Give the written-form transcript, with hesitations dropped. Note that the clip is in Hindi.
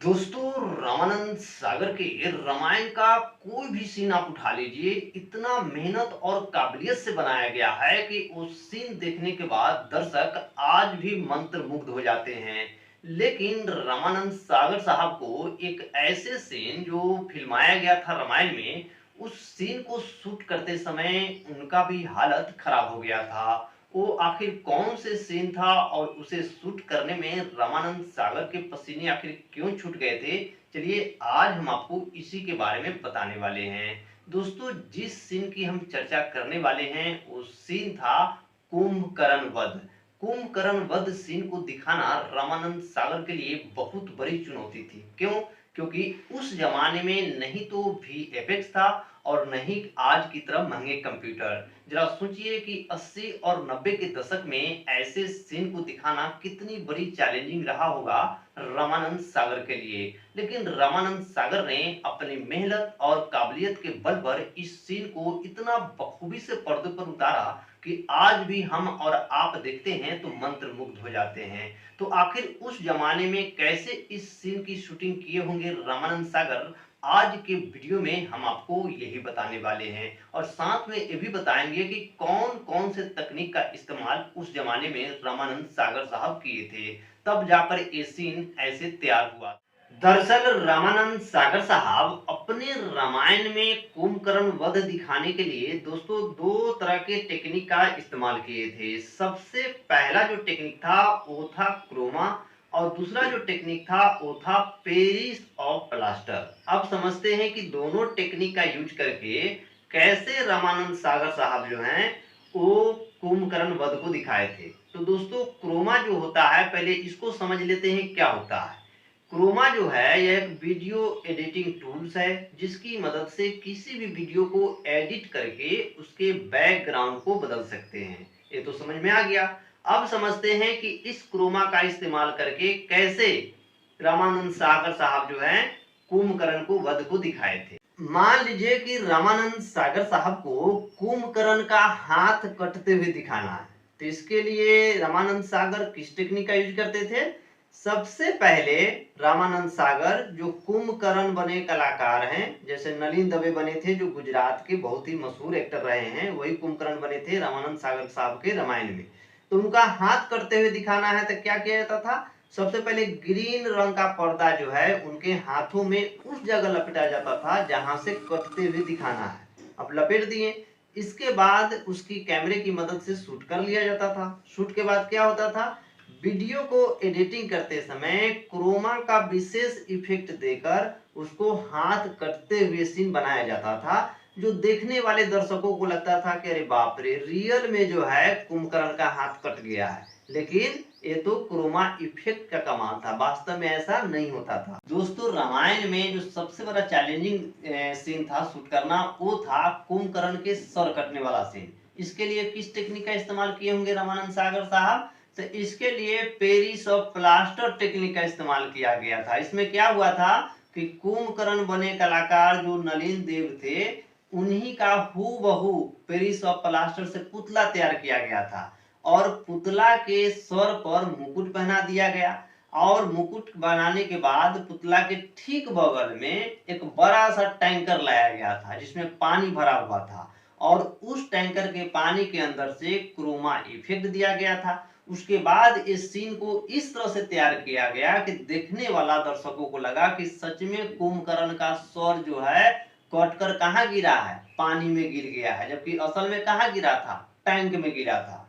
दोस्तों, रामानंद सागर के रामायण का कोई भी सीन आप उठा लीजिए, इतना मेहनत और काबिलियत से बनाया गया है कि उस सीन देखने के बाद दर्शक आज भी मंत्रमुग्ध हो जाते हैं। लेकिन रामानंद सागर साहब को एक ऐसे सीन जो फिल्माया गया था रामायण में, उस सीन को शूट करते समय उनका भी हालत खराब हो गया था। वो आखिर कौन से सीन था और उसे शूट करने में रामानंद सागर के पसीने आखिर क्यों छूट गए थे? चलिए आज हम आपको इसी के बारे में बताने वाले हैं। दोस्तों, जिस सीन की हम चर्चा करने वाले हैं वो सीन था कुंभकर्ण वध। कुंभकर्ण वध सीन को दिखाना रामानंद सागर के लिए बहुत बड़ी चुनौती थी। क्यों? क्योंकि उस जमाने में नहीं तो वीएफएक्स था और नहीं आज की तरह महंगे कंप्यूटर। जरा सोचिए कि 80 और 90 के दशक में ऐसे सीन को दिखाना कितनी बड़ी चैलेंजिंग रहा होगा रामानंद सागर के लिए। लेकिन रामानंद सागर ने अपनी मेहनत और काबिलियत के बल पर इस सीन को इतना बखूबी से पर्दे पर उतारा कि आज भी हम और आप देखते हैं तो मंत्रमुग्ध हो जाते हैं। तो आखिर उस जमाने में कैसे इस सीन की शूटिंग किए होंगे रामानंद सागर, आज के वीडियो में हम आपको यही बताने वाले हैं। और साथ में ये भी बताएंगे कि कौन कौन से तकनीक का इस्तेमाल उस जमाने में रामानंद सागर साहब किए थे, तब जाकर ये सीन ऐसे तैयार हुआ। दरअसल रामानंद सागर साहब अपने रामायण में कुंभकर्ण वध दिखाने के लिए दोस्तों दो तरह के टेक्निक का इस्तेमाल किए थे। सबसे पहला जो टेक्निक था वो था क्रोमा, और दूसरा जो टेक्निक था वो था पेरिस ऑफ प्लास्टर। अब समझते हैं कि दोनों टेक्निक का यूज करके कैसे रामानंद सागर साहब जो हैं वो कुंभकर्ण वध को दिखाए थे। तो दोस्तों, क्रोमा जो होता है, पहले इसको समझ लेते हैं क्या होता है। क्रोमा जो है यह एक वीडियो एडिटिंग टूल्स है जिसकी मदद से किसी भी वीडियो को एडिट करके उसके बैकग्राउंड को बदल सकते हैं। ये तो समझ में आ गया। अब समझते हैं कि इस क्रोमा का इस्तेमाल करके कैसे रामानंद सागर साहब जो है कुंभकर्ण को वध को दिखाए थे। मान लीजिए कि रामानंद सागर साहब को कुंभकर्ण का हाथ कटते हुए दिखाना है, तो इसके लिए रामानंद सागर किस टेक्निक का यूज करते थे? सबसे पहले रामानंद सागर जो कुंभकर्ण बने कलाकार हैं, जैसे नलिन दवे बने थे जो गुजरात के बहुत ही मशहूर एक्टर रहे हैं, वही कुंभकर्ण बने थे रामानंद सागर साहब के रामायण में। तो उनका हाथ कटते हुए दिखाना है तो क्या किया जाता था? सबसे पहले ग्रीन रंग का पर्दा जो है उनके हाथों में उस जगह लपेटा जाता था जहां से कटते हुए दिखाना है। अब लपेट दिए, इसके बाद उसकी कैमरे की मदद से शूट कर लिया जाता था। शूट के बाद क्या होता था? वीडियो को एडिटिंग करते समय क्रोमा का विशेष इफेक्ट देकर उसको हाथ कटते हुए सीन बनाया जाता था, जो देखने वाले दर्शकों को लगता था कि अरे बाप रे, रियल में जो है कुंभकर्ण का हाथ कट गया है। लेकिन ये तो क्रोमा इफेक्ट का कमाल था, वास्तव में ऐसा नहीं होता था। दोस्तों, रामायण में जो सबसे बड़ा चैलेंजिंग सीन था शूट करना वो था कुंभकर्ण के सर कटने वाला सीन। इसके लिए किस टेक्निक का इस्तेमाल किए होंगे रामानंद सागर साहब? तो इसके लिए पेरिस ऑफ प्लास्टर टेक्निक का इस्तेमाल किया गया था। इसमें क्या हुआ था कि कुंभकर्ण बने कलाकार जो नलिन देव थे उन्हीं का हूबहू पेरिस ऑफ प्लास्टर से पुतला तैयार किया गया था, और पुतला के सर पर मुकुट पहना दिया गया। और मुकुट बनाने के बाद पुतला के ठीक बगल में एक बड़ा सा टैंकर लाया गया था जिसमें पानी भरा हुआ था, और उस टैंकर के पानी के अंदर से क्रोमा इफेक्ट दिया गया था। उसके बाद इस सीन को इस तरह से तैयार किया गया कि देखने वाला दर्शकों को लगा कि सच में कुंभकर्ण का सर जो है कटकर कहाँ गिरा है? पानी में गिर गया है, जबकि असल में कहाँ गिरा था? टैंक में गिरा था।